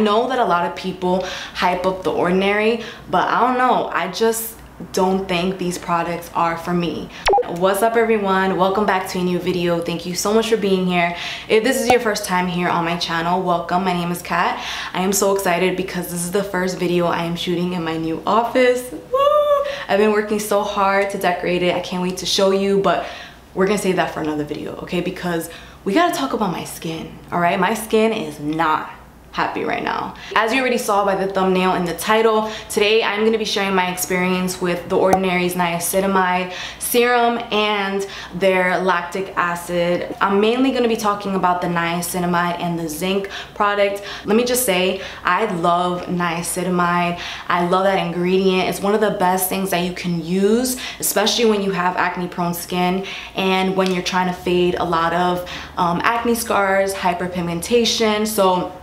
know that a lot of people hype up The Ordinary, but I don't know, I just don't think these products are for me. What's up everyone, welcome back to a new video. Thank you so much for being here. If this is your first time here on my channel, welcome. My name is Kat. I am so excited because this is the first video I am shooting in my new office. Woo! I've been working so hard to decorate it. I can't wait to show you, but we're gonna save that for another video, okay? Because we gotta talk about my skin, all right? My skin is not happy right now. As you already saw by the thumbnail and the title, today I'm going to be sharing my experience with The Ordinary's Niacinamide serum and their lactic acid. I'm mainly going to be talking about the niacinamide and the zinc product. Let me just say, I love niacinamide. I love that ingredient. It's one of the best things that you can use, especially when you have acne prone skin and when you're trying to fade a lot of acne scars, hyperpigmentation. So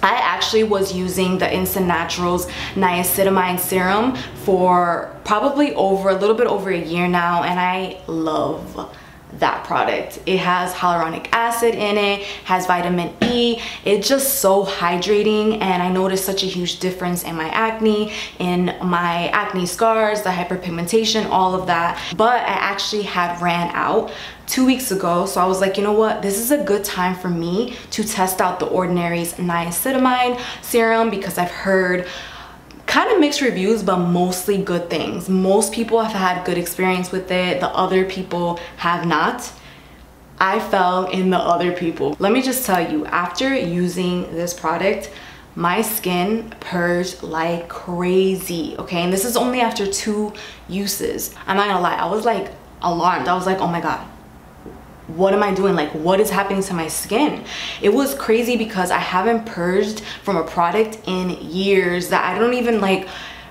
I actually was using the Instant Naturals niacinamide serum for probably a little bit over a year now, and I love that product. It has hyaluronic acid in it, has vitamin E. It's just so hydrating, and I noticed such a huge difference in my acne scars, the hyperpigmentation, all of that. But I actually had ran out 2 weeks ago, so I was like, you know what, this is a good time for me to test out The Ordinary's niacinamide serum because I've heard kind of mixed reviews, but mostly good things. Most people have had good experience with it, the other people have not. I fell in the other people. Let me just tell you, after using this product, my skin purged like crazy, okay? And this is only after 2 uses. I'm not gonna lie, I was like alarmed. I was like, oh my God, what am I doing? Like, what is happening to my skin? It was crazy because I haven't purged from a product in years that I don't even like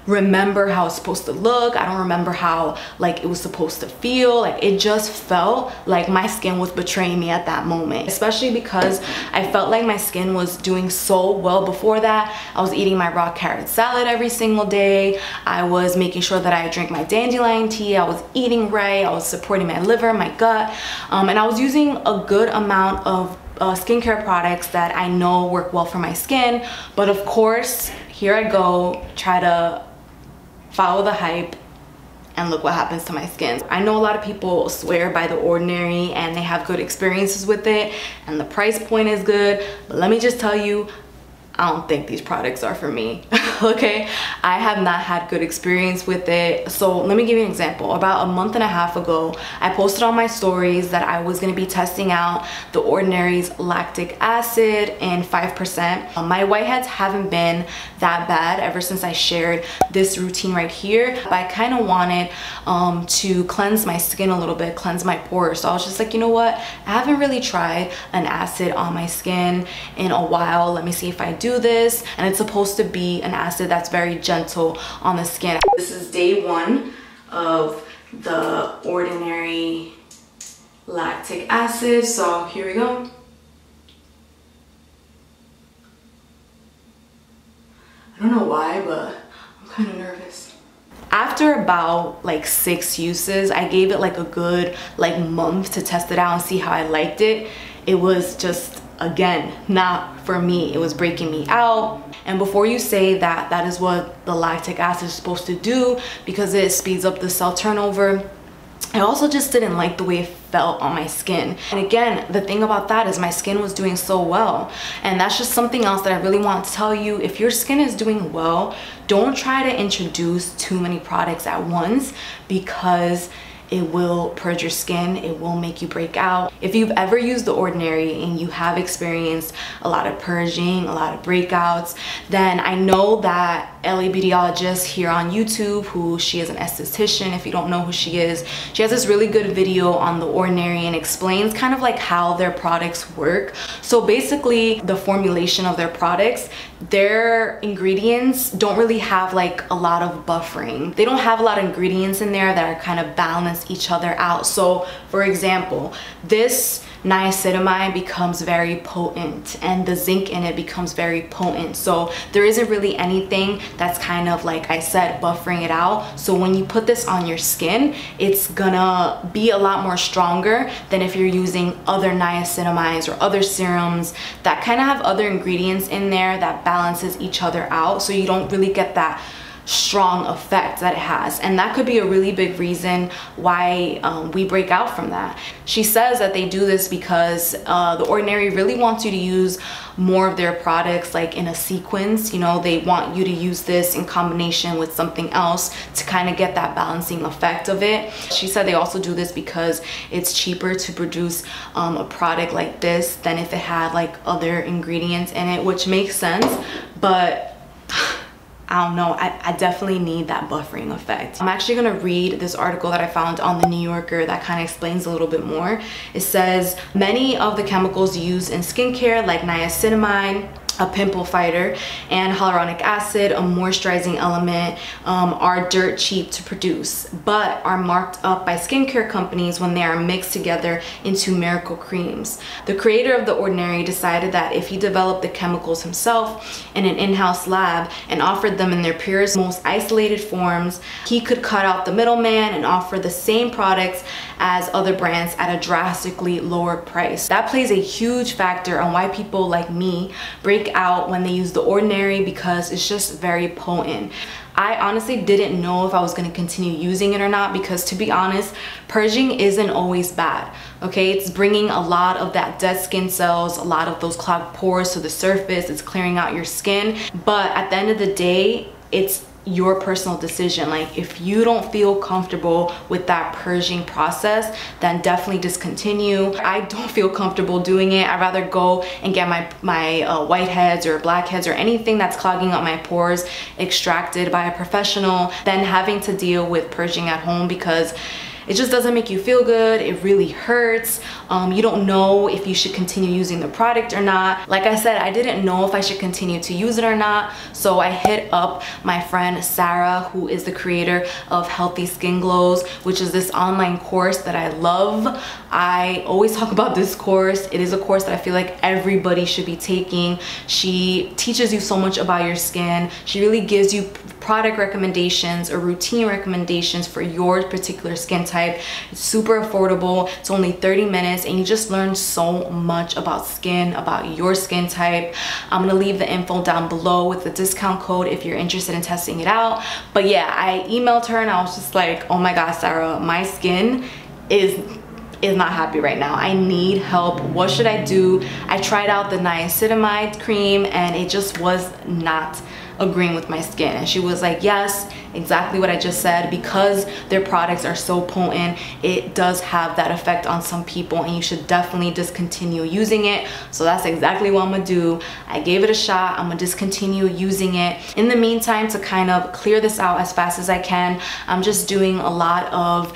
remember how it's supposed to look. I don't remember how like it was supposed to feel. Like, it just felt like my skin was betraying me at that moment, especially because I felt like my skin was doing so well before that. I was eating my raw carrot salad every single day. I was making sure that I drank my dandelion tea. I was eating right. I was supporting my liver, my gut, and I was using a good amount of skincare products that I know work well for my skin. But of course, here I go, try to follow the hype, and look what happens to my skin. I know a lot of people swear by The Ordinary and they have good experiences with it and the price point is good, but let me just tell you, I don't think these products are for me. Okay, I have not had good experience with it. So let me give you an example. About a month and a half ago, I posted on my stories that I was going to be testing out The Ordinary's lactic acid in 5%. My whiteheads haven't been that bad ever since I shared this routine right here, but I kind of wanted to cleanse my skin a little bit, cleanse my pores. So I was just like, you know what, I haven't really tried an acid on my skin in a while. Let me see if I do this. And it's supposed to be an acid that's very gentle on the skin. This is day 1 of The Ordinary lactic acid, so here we go. I don't know why, but I'm kind of nervous. After about like 6 uses, I gave it like a good like month to test it out and see how I liked it. It was just, again, not for me. It was breaking me out. And before you say that that is what the lactic acid is supposed to do because it speeds up the cell turnover, I also just didn't like the way it felt on my skin. And again, the thing about that is my skin was doing so well. And that's just something else that I really want to tell you. If your skin is doing well, don't try to introduce too many products at once because it will purge your skin, it will make you break out. If you've ever used The Ordinary and you have experienced a lot of purging, a lot of breakouts, then I know that LA Beautyologist here on YouTube, who she is an esthetician, if you don't know who she is, she has this really good video on The Ordinary and explains kind of like how their products work. So basically, the formulation of their products, their ingredients don't really have like a lot of buffering. They don't have a lot of ingredients in there that are kind of balance each other out. So for example, this niacinamide becomes very potent and the zinc in it becomes very potent. So there isn't really anything that's kind of, like I said, buffering it out. So when you put this on your skin, it's gonna be a lot more stronger than if you're using other niacinamides or other serums that kind of have other ingredients in there that balances each other out, so you don't really get that strong effect that it has. And that could be a really big reason why we break out from that. She says that they do this because The Ordinary really wants you to use more of their products like in a sequence. You know, they want you to use this in combination with something else to kind of get that balancing effect of it. She said they also do this because it's cheaper to produce a product like this than if it had like other ingredients in it, which makes sense. But I don't know, I definitely need that buffering effect. I'm actually gonna read this article that I found on the New Yorker that kind of explains a little bit more. It says, many of the chemicals used in skincare like niacinamide, a pimple fighter, and hyaluronic acid, a moisturizing element, are dirt cheap to produce, but are marked up by skincare companies when they are mixed together into miracle creams. The creator of The Ordinary decided that if he developed the chemicals himself in an in-house lab and offered them in their purest, most isolated forms, he could cut out the middleman and offer the same products as other brands at a drastically lower price. That plays a huge factor on why people like me break out when they use The Ordinary, because it's just very potent. I honestly didn't know if I was going to continue using it or not, because to be honest, purging isn't always bad. Okay, it's bringing a lot of that dead skin cells, a lot of those clogged pores to the surface. It's clearing out your skin, but at the end of the day, it's your personal decision. Like, if you don't feel comfortable with that purging process, then definitely discontinue. I don't feel comfortable doing it. I'd rather go and get my whiteheads or blackheads or anything that's clogging up my pores extracted by a professional than having to deal with purging at home, because it just doesn't make you feel good. It really hurts. You don't know if you should continue using the product or not. Like I said, I didn't know if I should continue to use it or not. So I hit up my friend Sarah, who is the creator of Healthy Skin Glows, which is this online course that I love. I always talk about this course. It is a course that I feel like everybody should be taking. She teaches you so much about your skin. She really gives you product recommendations or routine recommendations for your particular skin type. It's super affordable. It's only 30 minutes and you just learn so much about skin, about your skin type. I'm gonna leave the info down below with the discount code if you're interested in testing it out. But yeah, I emailed her and I was just like, oh my God, Sarah, my skin is not happy right now. I need help. What should I do? I tried out the niacinamide cream and it just was not agreeing with my skin. And she was like, yes, exactly what I just said, because their products are so potent, it does have that effect on some people and you should definitely discontinue using it. So that's exactly what I'm gonna do. I gave it a shot. I'm gonna discontinue using it. In the meantime, to kind of clear this out as fast as I can, I'm just doing a lot of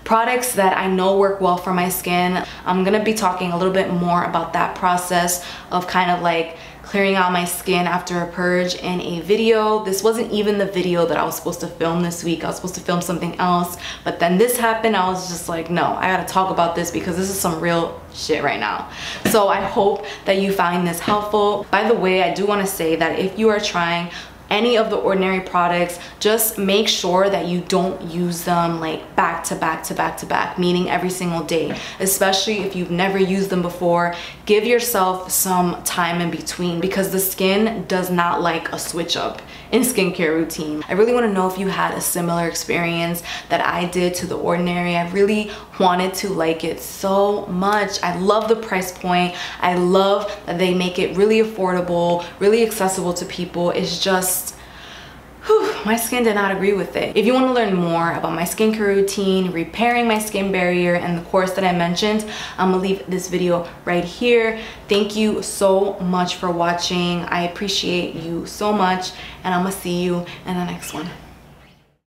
products that I know work well for my skin. I'm gonna be talking a little bit more about that process of kind of like clearing out my skin after a purge in a video. This wasn't even the video that I was supposed to film this week. I was supposed to film something else, but then this happened. I was just like, no, I gotta talk about this because this is some real shit right now. So I hope that you find this helpful. By the way, I do wanna say that if you are trying any of the Ordinary products, just make sure that you don't use them like back to back to back to back, meaning every single day, especially if you've never used them before. Give yourself some time in between, because the skin does not like a switch up in skincare routine. I really want to know if you had a similar experience that I did to the Ordinary. I really wanted to like it so much. I love the price point. I love that they make it really affordable, really accessible to people. It's just, my skin did not agree with it. If you want to learn more about my skincare routine, repairing my skin barrier, and the course that I mentioned, I'm gonna leave this video right here. Thank you so much for watching. I appreciate you so much, and I'm gonna see you in the next one.